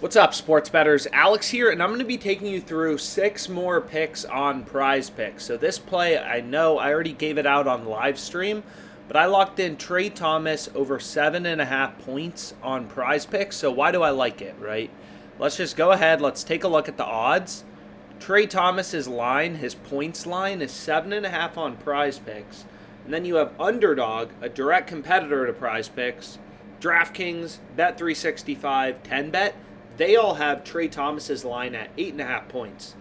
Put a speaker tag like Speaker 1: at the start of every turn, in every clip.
Speaker 1: What's up, sports bettors? Alex here, and I'm going to be taking you through 6 more picks on PrizePicks. So this play, I know I already gave it out on live stream, but I locked in Trey Thomas over 7.5 points on PrizePicks. So why do I like it, right? Let's just go ahead. Let's take a look at the odds. Trey Thomas's line, his points line, is 7.5 on PrizePicks. And then you have Underdog, a direct competitor to PrizePicks, DraftKings, Bet365, 10Bet. They all have Trey Thomas's line at 8.5 points.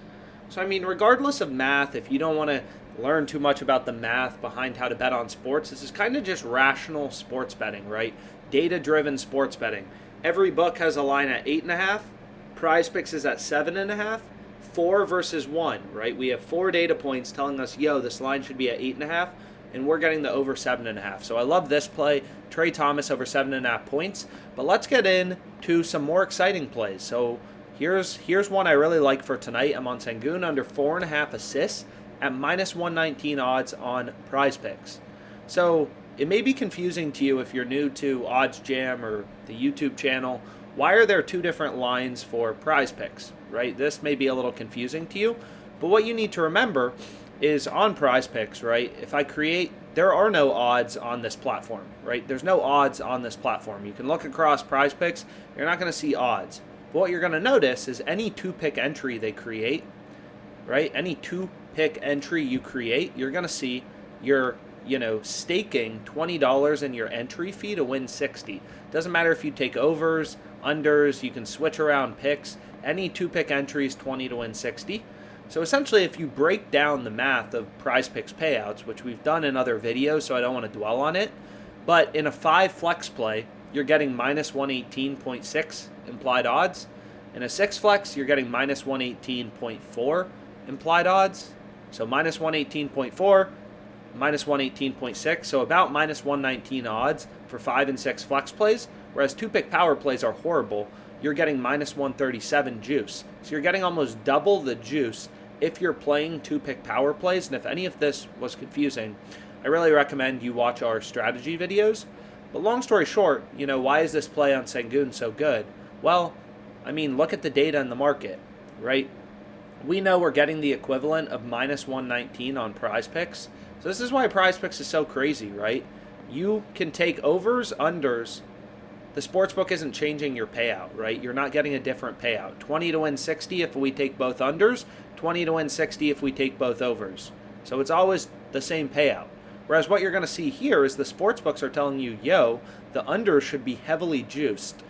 Speaker 1: So, I mean, regardless of math, if you don't want to learn too much about the math behind how to bet on sports, this is kind of just rational sports betting, right? Data-driven sports betting. Every book has a line at 8.5. PrizePicks is at 7.5. 4 versus 1, right? We have 4 data points telling us, yo, this line should be at 8.5. And we're getting the over 7.5. So I love this play, Trey Thomas over 7.5 points. But let's get into some more exciting plays. So here's one I really like for tonight. I'm on Sengun under 4.5 assists at minus 119 odds on PrizePicks. So it may be confusing to you if you're new to Odds Jam or the YouTube channel. Why are there 2 different lines for PrizePicks, right? This may be a little confusing to you. But what you need to remember is on PrizePicks, right? If I create, there are no odds on this platform, right? There's no odds on this platform. You can look across PrizePicks, you're not going to see odds. But what you're going to notice is any 2-pick entry they create, right? Any 2-pick entry you create, you're going to see you're, staking $20 in your entry fee to win 60. Doesn't matter if you take overs, unders, you can switch around picks. Any 2-pick entry is 20 to win 60. So essentially, if you break down the math of PrizePicks payouts, which we've done in other videos, so I don't want to dwell on it, but in a 5 flex play, you're getting minus 118.6 implied odds. In a 6 flex, you're getting minus 118.4 implied odds. So minus 118.4, minus 118.6, so about minus 119 odds for 5 and 6 flex plays, whereas 2-pick power plays are horrible. You're getting minus 137 juice. So you're getting almost double the juice if you're playing 2-pick power plays. And if any of this was confusing, I really recommend you watch our strategy videos. But long story short, why is this play on Sengun so good? Well, I mean, look at the data in the market, right? We know we're getting the equivalent of minus 119 on PrizePicks. So this is why PrizePicks is so crazy, right? You can take overs, unders. The sportsbook isn't changing your payout, right? You're not getting a different payout. 20 to win 60 if we take both unders, 20 to win 60 if we take both overs. So it's always the same payout. Whereas what you're going to see here is the sportsbooks are telling you, yo, the unders should be heavily juiced,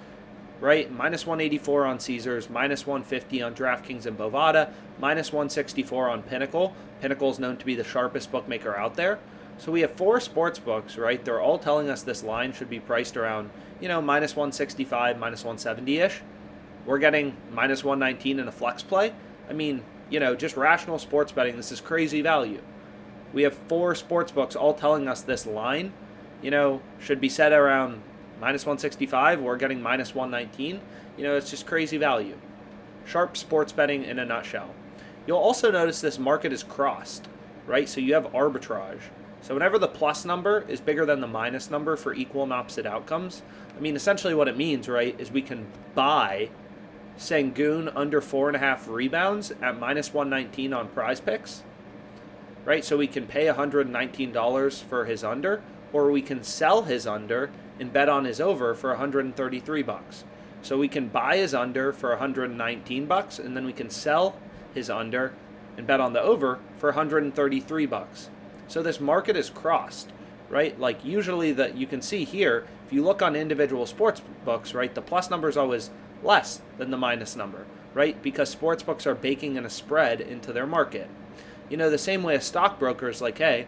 Speaker 1: right? Minus 184 on Caesars, minus 150 on DraftKings and Bovada, minus 164 on Pinnacle. Pinnacle is known to be the sharpest bookmaker out there. So we have 4 sports books, right? They're all telling us this line should be priced around, minus 165, minus 170-ish. We're getting minus 119 in a flex play. I mean, just rational sports betting, this is crazy value. We have 4 sports books all telling us this line, should be set around minus 165. We're getting minus 119. It's just crazy value. Sharp sports betting in a nutshell. You'll also notice this market is crossed, right? So you have arbitrage. So whenever the plus number is bigger than the minus number for equal and opposite outcomes, I mean, essentially what it means, right, is we can buy Sengun under 4.5 rebounds at minus 119 on PrizePicks, right? So we can pay $119 for his under, or we can sell his under and bet on his over for $133. So we can buy his under for $119, and then we can sell his under and bet on the over for $133. So this market is crossed, right? Like usually that you can see here, if you look on individual sports books, right, the plus number is always less than the minus number, right? Because sports books are baking in a spread into their market. The same way a stockbroker is like, hey,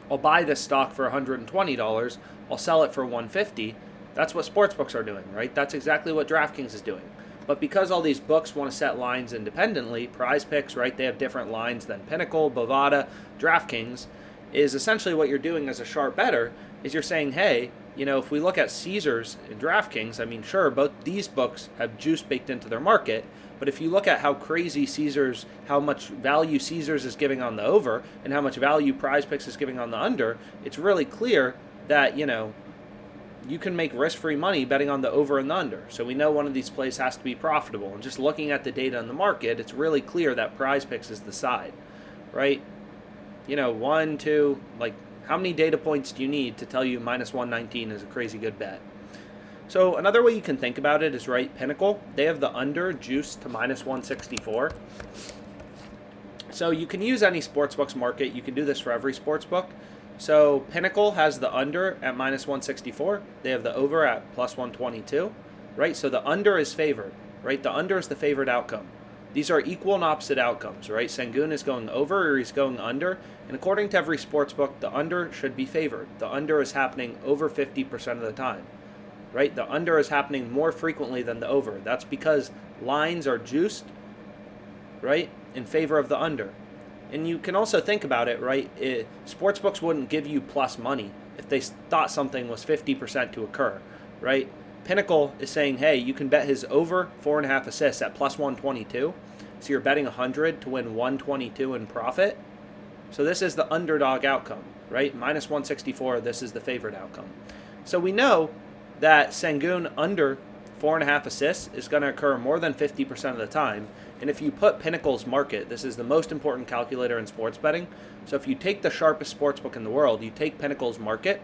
Speaker 1: I'll buy this stock for $120, I'll sell it for $150. That's what sports books are doing, right? That's exactly what DraftKings is doing. But because all these books want to set lines independently, PrizePicks, right, they have different lines than Pinnacle, Bovada, DraftKings, is essentially what you're doing as a sharp bettor is you're saying, hey, if we look at Caesars and DraftKings, I mean, sure, both these books have juice baked into their market, but if you look at how crazy Caesars, how much value Caesars is giving on the over and how much value PrizePicks is giving on the under, it's really clear that, you can make risk-free money betting on the over and the under. So we know one of these plays has to be profitable. And just looking at the data in the market, it's really clear that PrizePicks is the side, right? You know, 1, 2, like how many data points do you need to tell you minus 119 is a crazy good bet? So another way you can think about it is, right, Pinnacle, they have the under juiced to minus 164. So you can use any sportsbook's market. You can do this for every sportsbook. So Pinnacle has the under at minus 164. They have the over at plus 122, right? So the under is favored, right? The under is the favored outcome. These are equal and opposite outcomes, right? Sengun is going over or he's going under. And according to every sportsbook, the under should be favored. The under is happening over 50% of the time, right? The under is happening more frequently than the over. That's because lines are juiced, right, in favor of the under. And you can also think about it, right? Sportsbooks wouldn't give you plus money if they thought something was 50% to occur, right? Pinnacle is saying, hey, you can bet his over 4.5 assists at plus 122. So you're betting 100 to win 122 in profit. So this is the underdog outcome, right? Minus 164, this is the favored outcome. So we know that Sengun under 4.5 assists is going to occur more than 50% of the time. And if you put Pinnacle's market, this is the most important calculator in sports betting. So if you take the sharpest sportsbook in the world, you take Pinnacle's market,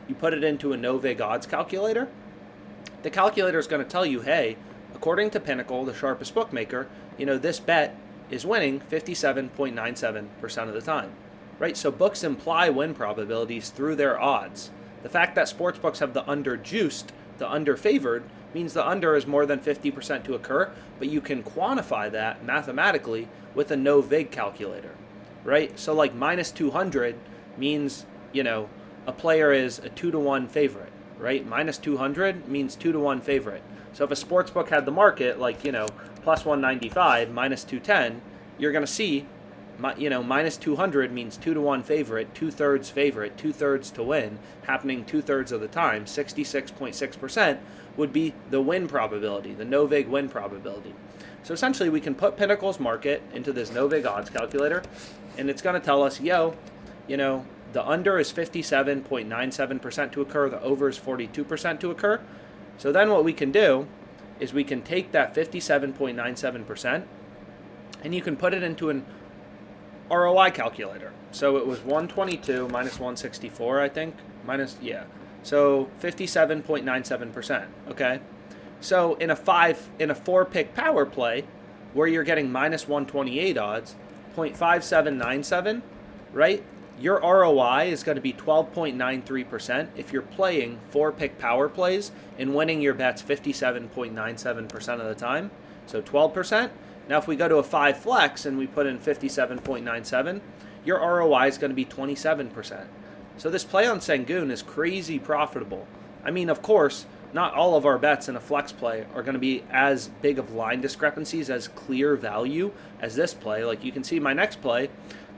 Speaker 1: you put it into a no-vig odds calculator, the calculator is going to tell you, hey, according to Pinnacle, the sharpest bookmaker, you know, this bet is winning 57.97% of the time, right? So books imply win probabilities through their odds. The fact that sportsbooks have the under juiced, the under favored, means the under is more than 50% to occur, but you can quantify that mathematically with a no-vig calculator, right? So like minus 200 means, you know, a player is a 2-to-1 favorite, right? Minus 200 means 2-to-1 favorite. So if a sportsbook had the market like, you know, plus 195, minus 210, you're going to see, you know, minus 200 means 2-to-1 favorite, 2/3 to win, happening 2/3 of the time. 66.6% would be the win probability, the no-vig win probability. So essentially we can put Pinnacle's market into this no-vig odds calculator, and it's going to tell us, yo, you know, the under is 57.97% to occur, the over is 42% to occur. So then what we can do is we can take that 57.97% and you can put it into an ROI calculator. So it was 122 minus 164, I think. So 57.97%, okay? So in a 4-pick power play where you're getting minus 128 odds, 0.5797, right? Your ROI is going to be 12.93% if you're playing 4-pick power plays and winning your bets 57.97% of the time. So 12%. Now if we go to a 5 flex and we put in 57.97, your ROI is going to be 27%. So this play on Sengun is crazy profitable. I mean, of course, not all of our bets in a flex play are going to be as big of line discrepancies, as clear value as this play. Like you can see my next play,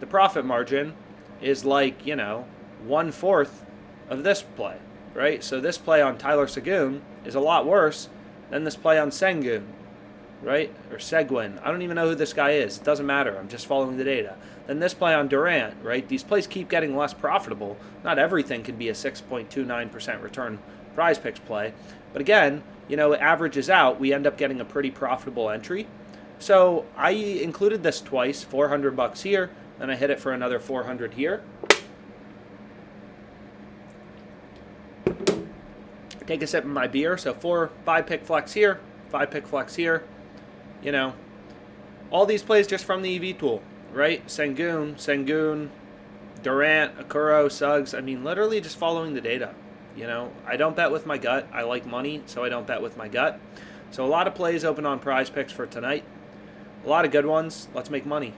Speaker 1: the profit margin is like, you know, 1/4 of this play, right? So this play on Tyler Seguin is a lot worse than this play on Sengun, right? Or Seguin. I don't even know who this guy is. It doesn't matter. I'm just following the data. Then this play on Durant, right? These plays keep getting less profitable. Not everything can be a 6.29% return PrizePicks play. But again, you know, it averages out. We end up getting a pretty profitable entry. So I included this twice, $400 here, then I hit it for another 400 here. Take a sip of my beer. So 5-pick flex here, 5-pick flex here. You know, all these plays just from the EV tool, right? Sengun, Durant, Akuro, Suggs. I mean, literally just following the data. You know, I don't bet with my gut. I like money, so I don't bet with my gut. So a lot of plays open on PrizePicks for tonight. A lot of good ones. Let's make money.